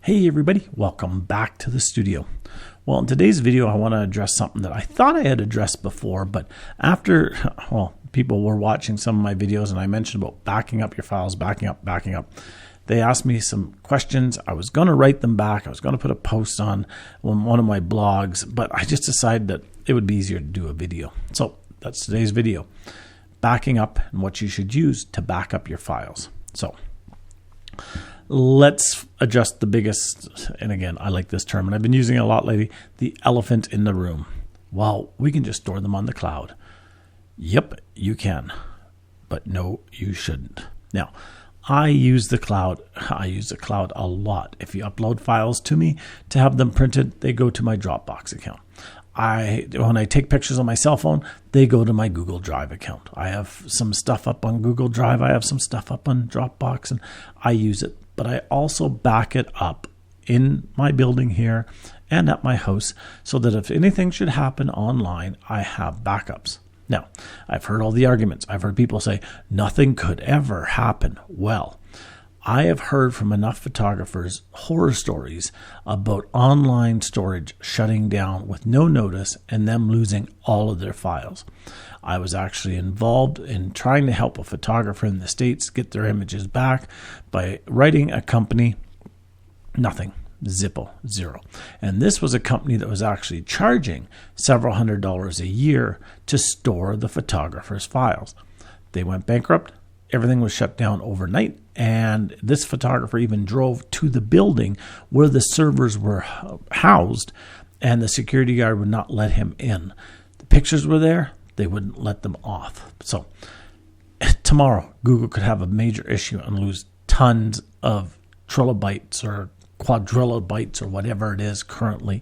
Hey everybody, welcome back to the studio. Well, in today's video, I want to address something that I thought I had addressed before, but after, people were watching some of my videos and I mentioned about backing up your files, backing up. They asked me some questions. I was going to write them back. I was going to put a post on one of my blogs, but I just decided that it would be easier to do a video. So that's today's video, backing up and what you should use to back up your files. So let's adjust the biggest, and again, I like this term, and I've been using it a lot lately, the elephant in the room. Well, we can just store them on the cloud. Yep, you can, but no, you shouldn't. Now, I use the cloud. I use the cloud a lot. If you upload files to me to have them printed, they go to my Dropbox account. When I take pictures on my cell phone, they go to my Google Drive account. I have some stuff up on Google Drive. I have some stuff up on Dropbox, and I use it. But I also back it up in my building here and at my house so that if anything should happen online, I have backups. Now, I've heard all the arguments. I've heard people say nothing could ever happen. Well, I have heard from enough photographers horror stories about online storage shutting down with no notice and them losing all of their files. I was actually involved in trying to help a photographer in the States get their images back by writing a company. Nothing. Zippo. Zero. And this was a company that was actually charging several $100s a year to store the photographer's files. They went bankrupt. Everything was shut down overnight, and this photographer even drove to the building where the servers were housed, and the security guard would not let him in. The pictures were there. They wouldn't let them off. So tomorrow, Google could have a major issue and lose tons of trilobytes or quadrilobytes or whatever it is currently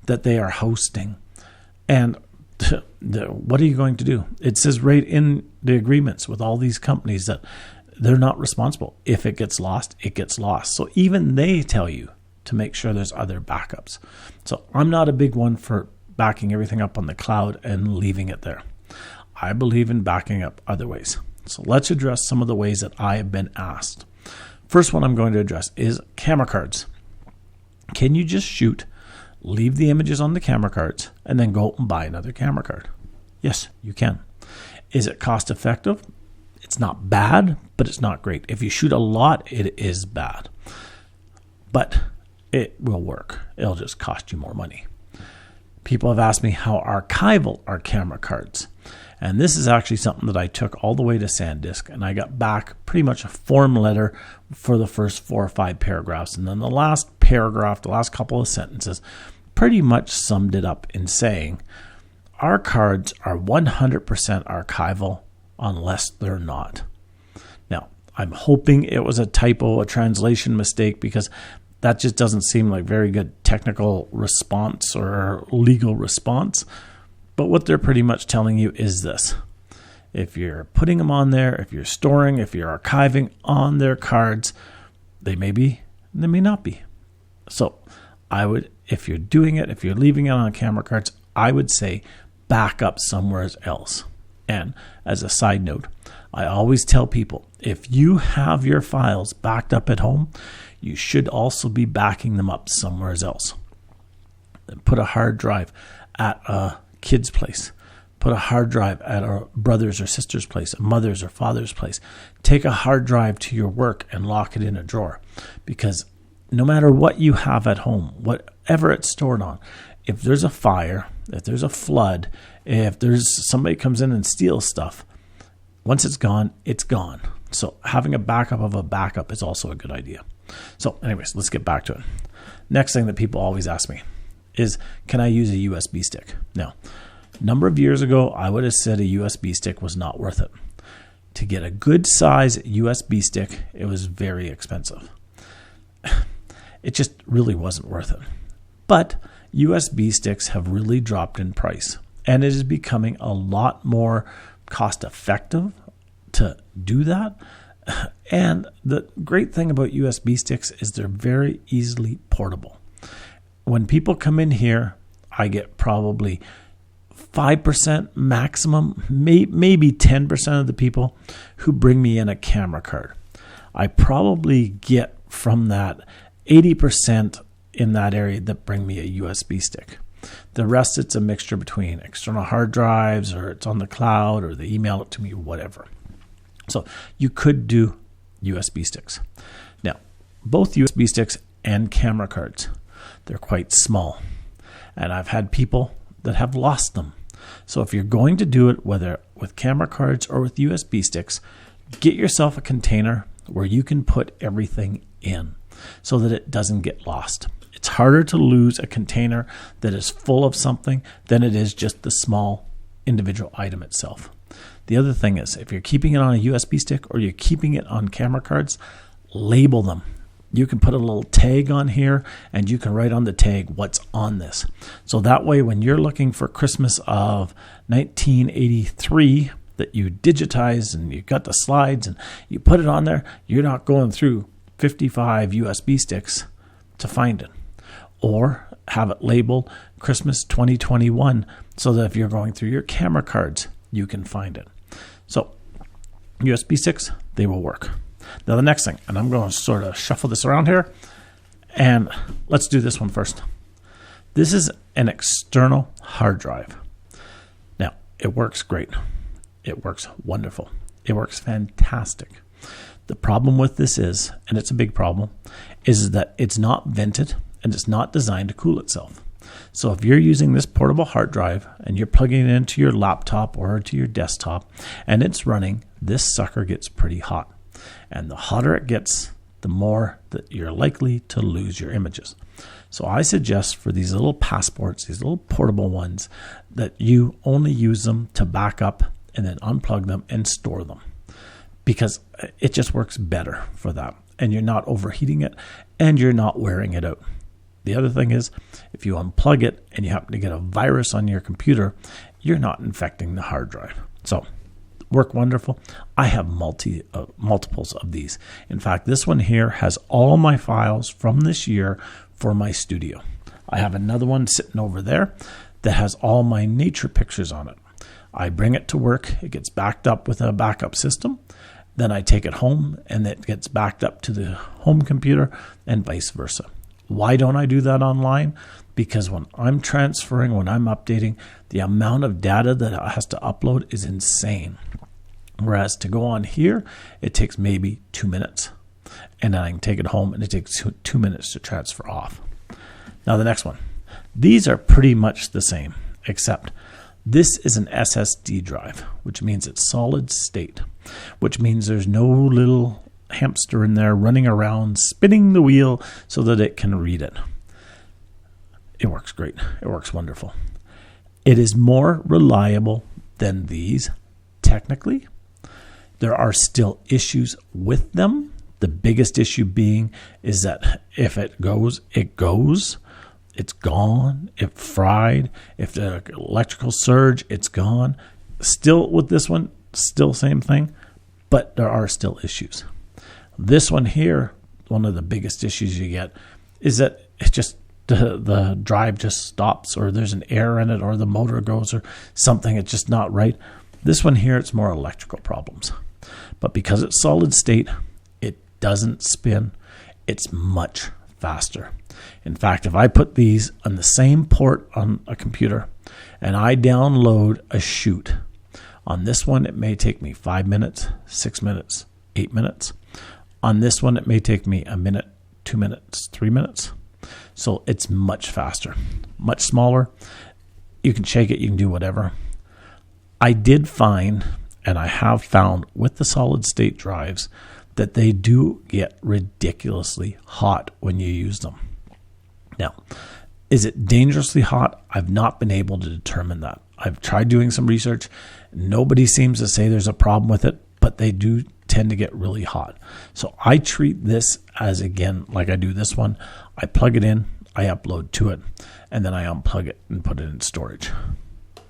that they are hosting. And what are you going to do? It says right in the agreements with all these companies that they're not responsible. If it gets lost, it gets lost. So even they tell you to make sure there's other backups. So I'm not a big one for backing everything up on the cloud and leaving it there. I believe in backing up other ways. So let's address some of the ways that I have been asked. First one I'm going to address is camera cards. Can you just shoot, leave the images on the camera cards, and then go out and buy another camera card? Yes, you can. Is it cost effective? It's not bad, but it's not great. If you shoot a lot, it is bad. But it will work. It'll just cost you more money. People have asked me how archival are camera cards. And this is actually something that I took all the way to SanDisk, and I got back pretty much a form letter for the first 4 or 5 paragraphs. And then the last paragraph, the last couple of sentences, pretty much summed it up in saying, our cards are 100% archival unless they're not. Now, I'm hoping it was a typo, a translation mistake, because that just doesn't seem like very good technical response or legal response. But what they're pretty much telling you is this. If you're putting them on there, if you're storing, if you're archiving on their cards, they may be, they may not be. So I would, if you're doing it, if you're leaving it on camera cards, I would say back up somewhere else. And as a side note, I always tell people, if you have your files backed up at home, you should also be backing them up somewhere else. Put a hard drive at a kid's place. Put a hard drive at a brother's or sister's place, a mother's or father's place. Take a hard drive to your work and lock it in a drawer. Because no matter what you have at home, whatever it's stored on, if there's a fire, if there's a flood, if there's somebody comes in and steals stuff, once it's gone, it's gone. So having a backup of a backup is also a good idea. So anyways, let's get back to it. Next thing that people always ask me is, can I use a USB stick? Now, a number of years ago, I would have said a USB stick was not worth it. To get a good size USB stick, it was very expensive. It just really wasn't worth it. But USB sticks have really dropped in price, and it is becoming a lot more cost effective to do that. And the great thing about USB sticks is they're very easily portable. When people come in here, I get probably 5% maximum, maybe 10% of the people who bring me in a camera card. I probably get from that 80% in that area that bring me a USB stick. The rest, it's a mixture between external hard drives, or it's on the cloud, or they email it to me, whatever. So you could do USB sticks. Now, both USB sticks and camera cards, they're quite small. And I've had people that have lost them. So if you're going to do it, whether with camera cards or with USB sticks, get yourself a container where you can put everything in so that it doesn't get lost. It's harder to lose a container that is full of something than it is just the small individual item itself. The other thing is, if you're keeping it on a USB stick or you're keeping it on camera cards, label them. You can put a little tag on here, and you can write on the tag what's on this. So that way, when you're looking for Christmas of 1983 that you digitize and you got the slides and you put it on there, you're not going through 55 USB sticks to find it. Or have it labeled Christmas 2021 so that if you're going through your camera cards, you can find it. So USB sticks, they will work. Now the next thing, and I'm going to sort of shuffle this around here, and let's do this one first. This is an external hard drive. Now, it works great. It works wonderful. It works fantastic. The problem with this is, and it's a big problem, is that it's not vented and it's not designed to cool itself. So if you're using this portable hard drive and you're plugging it into your laptop or to your desktop and it's running, this sucker gets pretty hot. And the hotter it gets, the more that you're likely to lose your images. So I suggest for these little passports, these little portable ones, that you only use them to back up and then unplug them and store them, because it just works better for that. And you're not overheating it and you're not wearing it out. The other thing is, if you unplug it and you happen to get a virus on your computer, you're not infecting the hard drive. So work wonderful. I have multiples of these. In fact, this one here has all my files from this year for my studio. I have another one sitting over there that has all my nature pictures on it. I bring it to work. It gets backed up with a backup system. Then I take it home and it gets backed up to the home computer and vice versa. Why don't I do that online? Because when I'm transferring, when I'm updating, the amount of data that it has to upload is insane. Whereas to go on here, it takes maybe 2 minutes. And then I can take it home and it takes 2 minutes to transfer off. Now the next one. These are pretty much the same, except this is an SSD drive, which means it's solid state, which means there's no little hamster in there running around spinning the wheel so that it can read it. It works great. It works wonderful. It is more reliable than these technically. There are still issues with them. The biggest issue being is that if it goes, it goes. It's gone. It fried. If the electrical surge, it's gone. Still with this one, still same thing, but there are still issues. This one here, one of the biggest issues you get is that it just the drive just stops, or there's an error in it, or the motor goes, or something. It's just not right. This one here, it's more electrical problems. But because it's solid state, it doesn't spin. It's much faster. In fact, if I put these on the same port on a computer and I download a shoot, on this one it may take me 5 minutes, 6 minutes, 8 minutes. On this one, it may take me a minute, 2 minutes, 3 minutes. So it's much faster, much smaller. You can shake it, you can do whatever. I did find, and I have found with the solid state drives, that they do get ridiculously hot when you use them. Now, is it dangerously hot? I've not been able to determine that. I've tried doing some research. Nobody seems to say there's a problem with it, but they do tend to get really hot. So I treat this as, again, like I do this one. I plug it in, I upload to it, and then I unplug it and put it in storage.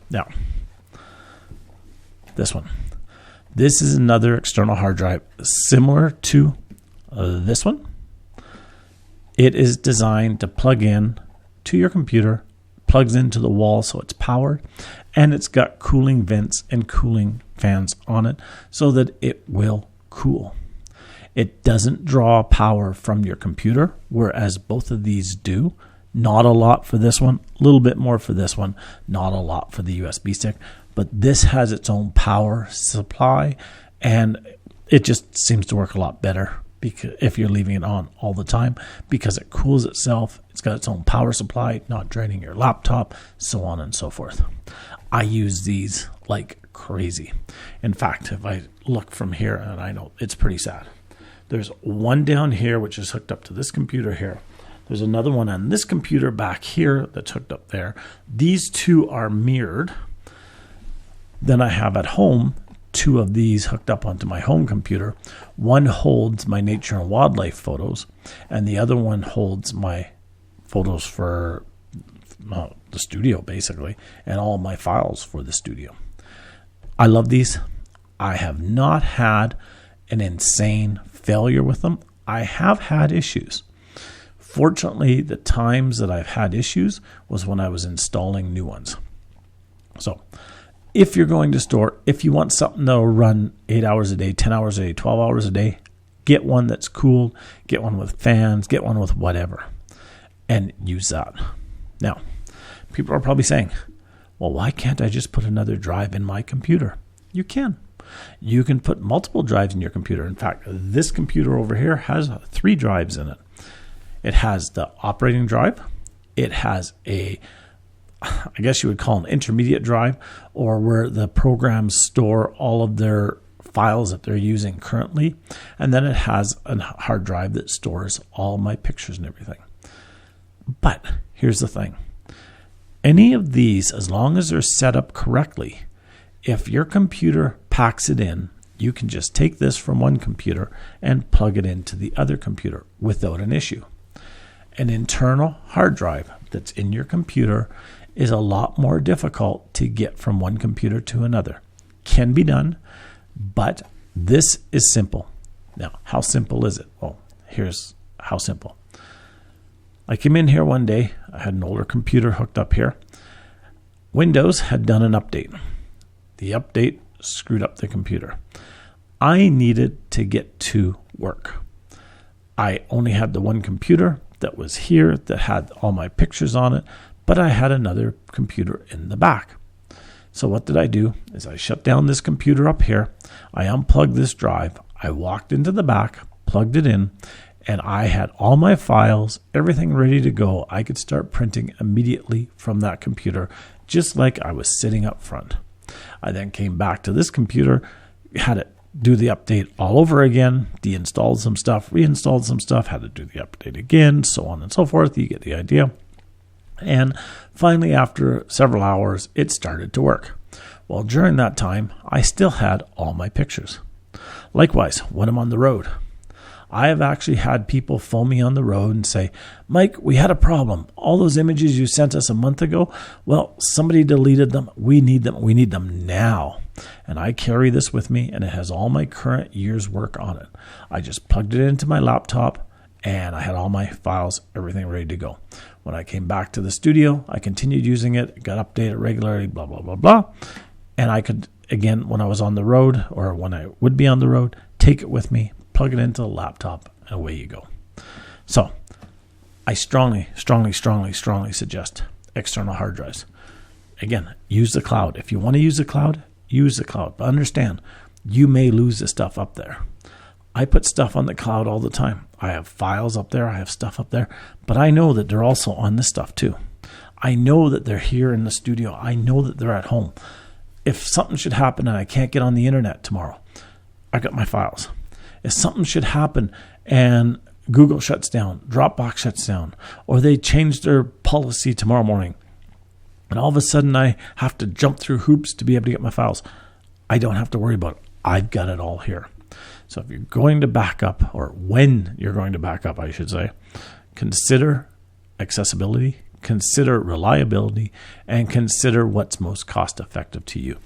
Now, this one. This is another external hard drive similar to this one. It is designed to plug in to your computer, plugs into the wall so it's powered, and it's got cooling vents and cooling fans on it so that it will cool. It doesn't draw power from your computer, whereas both of these do. Not a lot for this one, a little bit more for this one, not a lot for the USB stick, but this has its own power supply, and it just seems to work a lot better because if you're leaving it on all the time, because it cools itself, it's got its own power supply, not draining your laptop, so on and so forth. I use these like crazy. In fact, if I look from here, and I know it's pretty sad, there's one down here which is hooked up to this computer here. There's another one on this computer back here that's hooked up there. These two are mirrored. Then I have at home 2 of these hooked up onto my home computer. One holds my nature and wildlife photos, and the other one holds my photos for the studio, basically, and all my files for the studio. I love these. I have not had an insane failure with them. I have had issues. Fortunately, the times that I've had issues was when I was installing new ones. So if you're going to store, if you want something that'll run 8 hours a day, 10 hours a day, 12 hours a day, get one that's cooled, get one with fans, get one with whatever, and use that. Now, people are probably saying, well, why can't I just put another drive in my computer? You can. You can put multiple drives in your computer. In fact, this computer over here has 3 drives in it. It has the operating drive. It has a, I guess you would call an intermediate drive, or where the programs store all of their files that they're using currently. And then it has a hard drive that stores all my pictures and everything. But here's the thing. Any of these, as long as they're set up correctly, if your computer packs it in, you can just take this from one computer and plug it into the other computer without an issue. An internal hard drive that's in your computer is a lot more difficult to get from one computer to another. Can be done, but this is simple. Now, how simple is it? Well, here's how simple. I came in here one day. I had an older computer hooked up here. Windows had done an update. The update screwed up the computer. I needed to get to work. I only had the one computer that was here that had all my pictures on it, but I had another computer in the back. So what did I do is I shut down this computer up here. I unplugged this drive. I walked into the back, plugged it in, and I had all my files, everything ready to go. I could start printing immediately from that computer, just like I was sitting up front. I then came back to this computer, had it do the update all over again, deinstalled some stuff, reinstalled some stuff, had to do the update again, so on and so forth. You get the idea. And finally, after several hours, it started to work. Well, during that time, I still had all my pictures. Likewise, when I'm on the road, I have actually had people phone me on the road and say, Mike, we had a problem. All those images you sent us a month ago, well, somebody deleted them. We need them. We need them now. And I carry this with me, and it has all my current year's work on it. I just plugged it into my laptop, and I had all my files, everything ready to go. When I came back to the studio, I continued using it, got updated regularly, blah, blah, blah, blah. And I could, again, when I was on the road, or when I would be on the road, take it with me, plug it into the laptop, and away you go. So I strongly suggest external hard drives. Again, use the cloud. If you want to use the cloud, use the cloud. But understand, you may lose the stuff up there. I put stuff on the cloud all the time. I have files up there. I have stuff up there. But I know that they're also on this stuff too. I know that they're here in the studio. I know that they're at home. If something should happen and I can't get on the internet tomorrow, I got my files. If something should happen and Google shuts down, Dropbox shuts down, or they change their policy tomorrow morning, and all of a sudden I have to jump through hoops to be able to get my files, I don't have to worry about it. I've got it all here. So if you're going to back up, or when you're going to back up, I should say, consider accessibility, consider reliability, and consider what's most cost effective to you.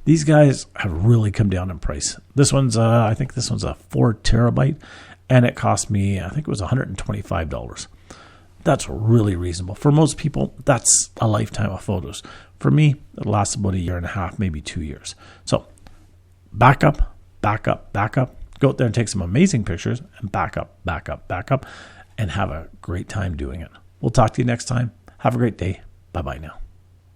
These guys have really come down in price. This one's, I think this one's a 4 terabyte, and it cost me, I think it was $125. That's really reasonable. For most people, that's a lifetime of photos. For me, it lasts about a year and a half, maybe 2 years. So back up, Go out there and take some amazing pictures and back up, and have a great time doing it. We'll talk to you next time. Have a great day. Bye-bye now.